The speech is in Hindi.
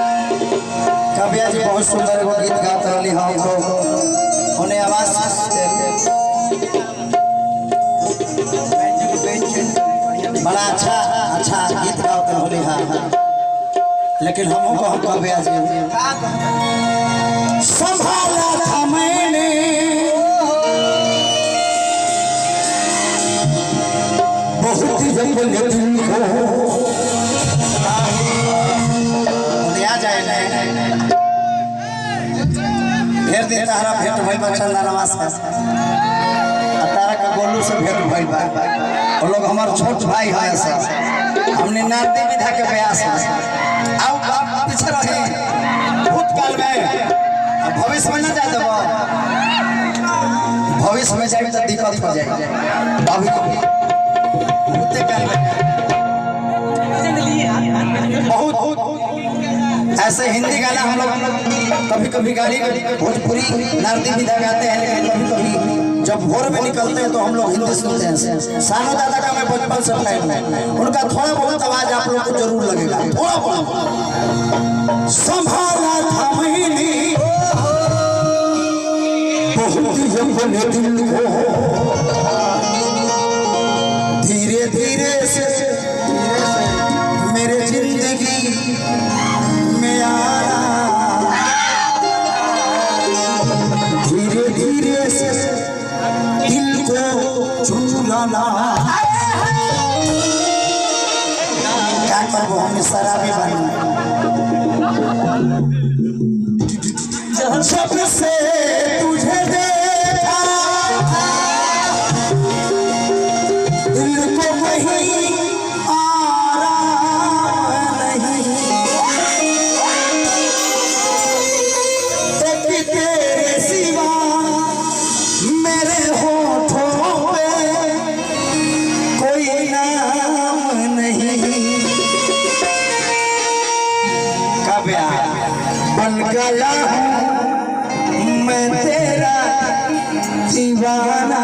कविया जी बहुत सुंदर एगो गीत गात रही हम उन्हें आवाज बड़ा अच्छा गीत गात रही हाँ लेकिन हम कविया जी संभाला था मैंने बहुत ही जंगल भेट तारा भेट भाई बचंदा नमस्कार तारा का गोलू से भेट भाई वो लोग हमारे छोट भाई है सब हमने नाते विधा के प्रयास आओ बाप पीछे रहे भूतकाल में भविष्य में न जा देबो भविष्य में जाए तो दिक्कत हो जाए अभी भूतकाल में बहुत ऐसे हिंदी गाना हम लोग कभी गाली भोजपुरी नारदी विधा गाते हैं लेकिन कभी जब भोर में निकलते हैं तो हम लोग हिंदी सुनते हैं। सानू दादा का मैं बचपन से फैन हूं उनका थोड़ा बहुत आवाज आप लोग को जरूर लगेगा थोड़ा बहुत संभाला था मैंने बहुत दिल को धीरे धीरे से मेरे जिंदगी धीरे धीरे से दिल को चुराना क्या करबो हम शराबी बनी जब से तुझे देखा दिल को कहीं बन गया मैं तेरा दीवाना।